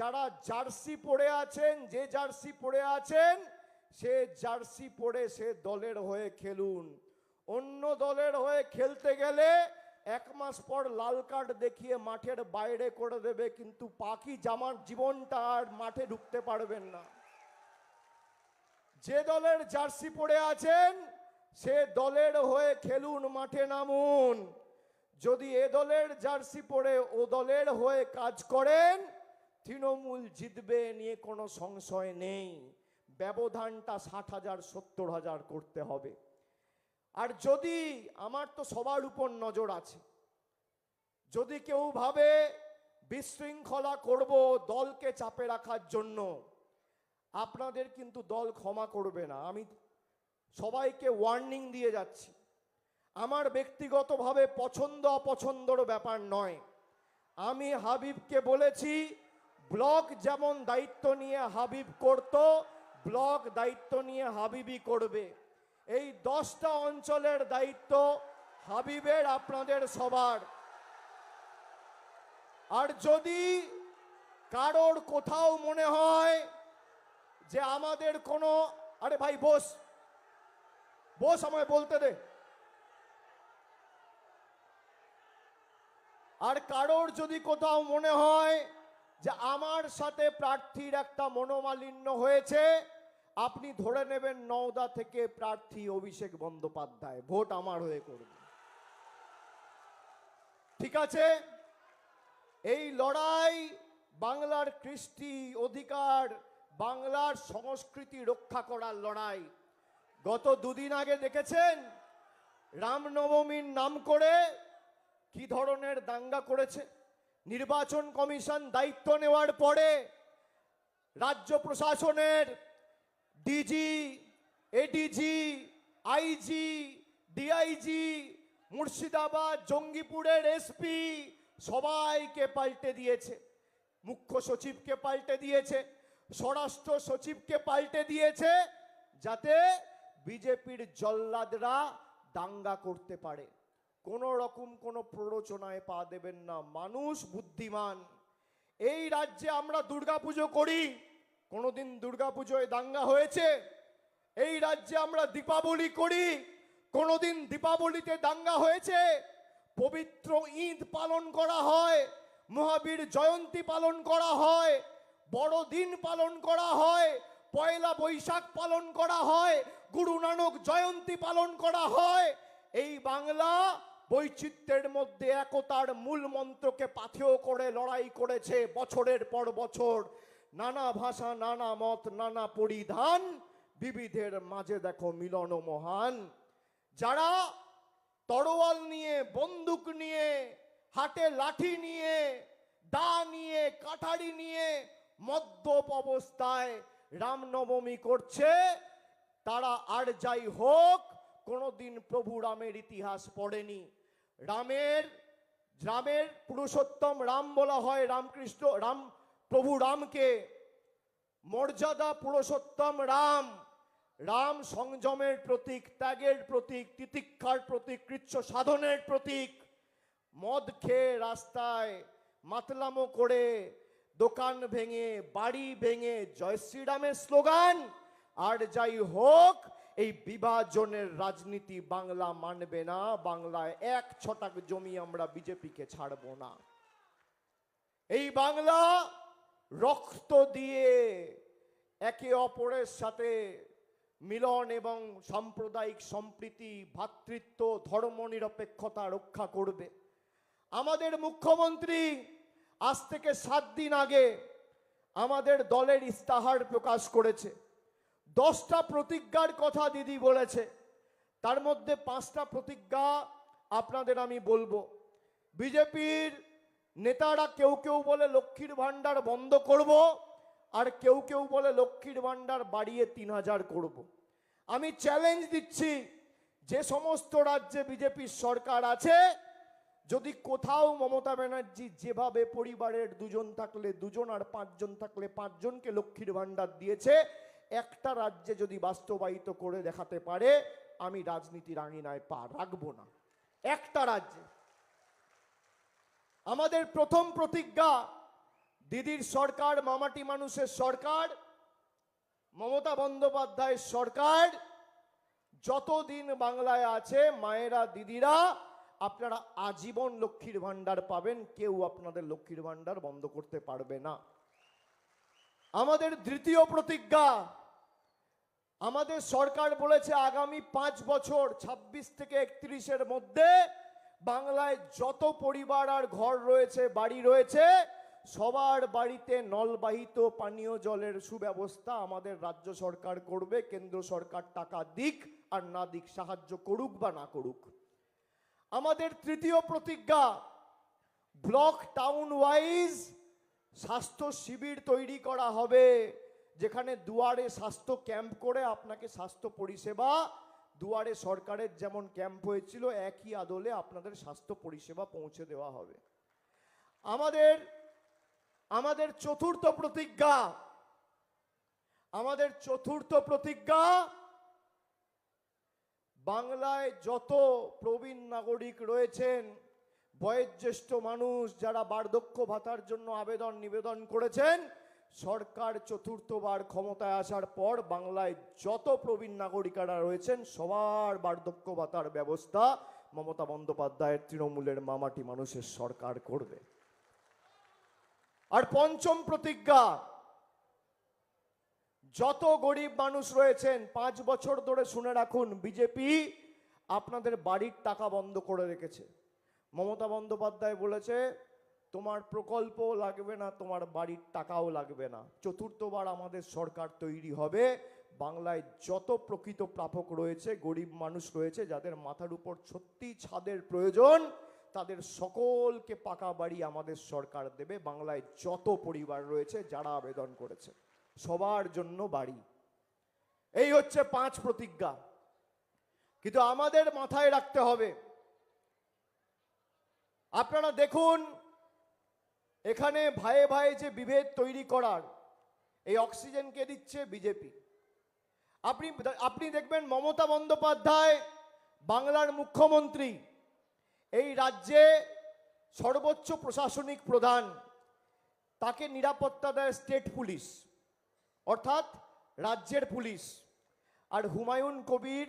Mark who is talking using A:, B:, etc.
A: যারা জার্সি পরে আছেন, যে জার্সি পরে আছেন সে জার্সি পরে সে দলের হয়ে খেলুন। অন্য দলের হয়ে খেলতে গেলে 1 মাস পর লাল কার্ড দেখিয়ে মাঠের বাইরে করে দেবে, কিন্তু বাকি জামার জীবনটা আর মাঠে ঢুকতে পারবেন না। যে দলের জার্সি পরে আছেন সে দলের হয়ে খেলুন, মাঠে নামুন। যদি এ দলের জার্সি পরে ও দলের হয়ে কাজ করেন, তৃণমূল জিতবে নিয়ে কোনো সংশয় নেই। ব্যবধানটা 60,000 70,000 করতে হবে। আর যদি, আমার তো সবার উপর নজর আছে, যদি কেউ ভাবে বিশৃঙ্খলা করব দলকে চাপে রাখার জন্য, আপনাদের কিন্তু দল ক্ষমা করবে না। আমি সবাইকে ওয়ার্নিং দিয়ে যাচ্ছি। আমার ব্যক্তিগতভাবে পছন্দ অপছন্দর ব্যাপার নয়। আমি হাবিবকে বলেছি, ব্লক যেমন দায়িত্ব নিয়ে হাবিব করত, ব্লক দায়িত্ব নিয়ে হাবিবই করবে। এই 10টা অঞ্চলের দায়িত্ব হাবিবের, আপনাদের সবার। আর যদি কারোর কোথাও মনে হয় যে আমাদের কোনো, আরে ভাই বস বস, আমায় বলতে দে। আর কারোর যদি কোথাও মনে হয় যে আমার সাথে প্রার্থীর একটা মনোমালিন্য হয়েছে, আপনি ধরে নেবেন নওদা থেকে প্রার্থী অভিষেক বন্দ্যোপাধ্যায় ভোট আমার হয়ে করবে। ঠিক আছে? এই লড়াই বাংলার কৃষ্টি অধিকার, বাংলার সংস্কৃতি রক্ষা করার লড়াই। গত 2 দিন আগে দেখেছেন রামনবমীর নাম করে কি ধরনের দাঙ্গা করেছে। নির্বাচন কমিশন দায়িত্ব নেওয়ার পরে রাজ্য প্রশাসনের DG, ADG, IG, DIG, Murshidabad জঙ্গিপুরের এসপি সবাইকে পাল্টে দিয়েছে। মুখ্য সচিবকে পাল্টে দিয়েছে, স্বরাষ্ট্র সচিবকে পাল্টে দিয়েছে, যাতে বিজেপির জল্লাদরা দাঙ্গা করতে পারে। কোন রকম কোন প্ররোচনায় পা দেবেন না, মানুষ বুদ্ধিমান। এই রাজ্যে আমরা দুর্গাপুজো করি, কোনোদিন দুর্গাপুজোয় দাঙ্গা হয়েছে? এই রাজ্যে আমরা দীপাবলি করি, কোনোদিন দীপাবলিতে দাঙ্গা হয়েছে? পবিত্র ঈদ পালন করা হয়, মহাবীর জয়ন্তী পালন করা হয়, বড়দিন পালন করা হয়, পয়লা বৈশাখ পালন করা হয়, গুরু নানক জয়ন্তী পালন করা হয়। এই বাংলা বৈচিত্র্যের মধ্যে একতার মূল মন্ত্রকে পাথেয় করে লড়াই করেছে বছরের পর বছর। নানা ভাষা, নানা মত, নানা পরিধান, বিবিধের মাঝে দেখো মিলন মহান। যারা তরোয়াল নিয়ে, বন্দুক নিয়ে, হাতে লাঠি নিয়ে, দা নিয়ে, কাঠারি নিয়ে মদ্যপ অবস্থায় রামনবমী করছে, তারা আর যাই হোক কোনোদিন প্রভু রামের ইতিহাস পড়েনি। রামের পুরুষোত্তম রাম বলা হয়, রামকৃষ্ণ রাম, প্রভু রামকে মর্যাদা পুরুষোত্তম রাম। রাম সংযমের প্রতীক, ত্যাগের প্রতীক, তিতিক্ষার প্রতীক, কৃচ্ছ সাধনের প্রতীক। মদ খেয়ে রাস্তায় মাতলামো করে, দোকান ভেঙে, বাড়ি ভেঙে জয় শ্রীরামের স্লোগান। আর যাই হোক এই বিভাজনের রাজনীতি বাংলা মানবে না। বাংলায় 1 ছটাক জমি আমরা বিজেপিকে ছাড়ব না। এই বাংলা রক্ত দিয়ে একে অপরের সাথে মিলন এবং সাম্প্রদায়িক সম্প্রীতি, ভ্রাতৃত্ব, ধর্মনিরপেক্ষতা রক্ষা করবে। আমাদের মুখ্যমন্ত্রী আজ থেকে 7 দিন আগে আমাদের দলের ইস্তাহার প্রকাশ করেছে। 10টা প্রতিজ্ঞার কথা দিদি বলেছে, তার মধ্যে 5টা প্রতিজ্ঞা আপনাদের আমি বলবো। বিজেপির নেতারা কেউ কেউ বলে লক্ষ্মীর ভান্ডার বন্ধ করব, আর কেউ কেউ বলে লক্ষ্মীর ভান্ডার বাড়িয়ে 3000 করব। আমি চ্যালেঞ্জ দিচ্ছি, যে সমস্ত রাজ্যে বিজেপির সরকার আছে, যদি কোথাও মমতা ব্যানার্জি যেভাবে পরিবারের 2 জন থাকলে 2 জন আর 5 জন থাকলে 5 জনকে লক্ষ্মীর ভান্ডার দিয়েছে, একটা রাজ্যে যদি বাস্তবায়িত করে দেখাতে পারে, আমি রাজনীতির আঙিনায় পা রাখবো না। একটা রাজ্যে। আমাদের প্রথম প্রতিজ্ঞা, দিদির সরকার, মামাটি মানুষের সরকার, মমতা বন্দ্যোপাধ্যায়ের সরকার যতদিন বাংলায় আছে, মায়েরা, দিদিরা, আপনারা আজীবন লক্ষ্মীর ভান্ডার পাবেন। কেউ আপনাদের লক্ষ্মীর ভান্ডার বন্ধ করতে পারবে না। আমাদের দ্বিতীয় প্রতিজ্ঞা, আমাদের সরকার বলেছে আগামী 5 বছর 26 থেকে 31-এর মধ্যে বাংলায় যত পরিবার আর ঘর রয়েছে, বাড়ি রয়েছে, সবার বাড়িতে নলবাহিত পানীয় জলের সুব্যবস্থা আমাদের রাজ্য সরকার করবে। কেন্দ্র সরকার টাকা দিক আর না দিক, সাহায্য করুক বা না করুক। আমাদের তৃতীয় প্রতিজ্ঞা, ব্লক টাউন ওয়াইজ স্বাস্থ্য শিবির তৈরি করা হবে, যেখানে দুয়ারে স্বাস্থ্য ক্যাম্প করে আপনাকে স্বাস্থ্য পরিষেবা, দুয়ারে সরকারের যেমন ক্যাম্প হয়েছিল একই আদলে আপনাদের স্বাস্থ্য পরিষেবা পৌঁছে দেওয়া হবে। আমাদের চতুর্থ প্রতিজ্ঞা, বাংলায় যত প্রবীণ নাগরিক রয়েছেন, বয়োজ্যেষ্ঠ মানুষ যারা বার্ধক্য ভাতার জন্য নিবেদন করেছেন, সরকার চতুর্থবার ক্ষমতায় আসার পর বাংলায় যত প্রবীণ নাগরিকরা রয়েছেন সবার বার্ধক্য ভাতার ব্যবস্থা মমতা বন্দ্যোপাধ্যায়ের তৃণমূলের মামাটি মানুষের সরকার করবে। আর পঞ্চম প্রতিজ্ঞা, যত গরিব মানুষ রয়েছেন 5 বছর ধরে শুনে রাখুন, বিজেপি আপনাদের বাড়ির টাকা বন্ধ করে রেখেছে। মমতা বন্দ্যোপাধ্যায় বলেছে তোমার প্রকল্প লাগবে না, তোমার বাড়ির টাকাও লাগবে না। চতুর্থবার আমাদের সরকার তৈরি হবে, বাংলায় যত প্রকৃত প্রাপক রয়েছে, গরিব মানুষ রয়েছে, যাদের মাথার উপর সত্যি ছাদের প্রয়োজন, তাদের সকলকে পাকা বাড়ি আমাদের সরকার দেবে। বাংলায় যত পরিবার রয়েছে যারা আবেদন করেছে সবার জন্য বাড়ি। এই হচ্ছে 5 প্রতিজ্ঞা। কিন্তু আমাদের মাথায় রাখতে হবে, আপনারা দেখুন এখানে ভাইয়ে ভাইয়ে যে বিভেদ তৈরি করার, এই অক্সিজেনকে দিচ্ছে বিজেপি। আপনি দেখবেন মমতা বন্দ্যোপাধ্যায় বাংলার মুখ্যমন্ত্রী, এই রাজ্যে সর্বোচ্চ প্রশাসনিক প্রধান, তাকে নিরাপত্তা দেয় স্টেট পুলিশ, অর্থাৎ রাজ্যের পুলিশ। আর হুমায়ুন কবির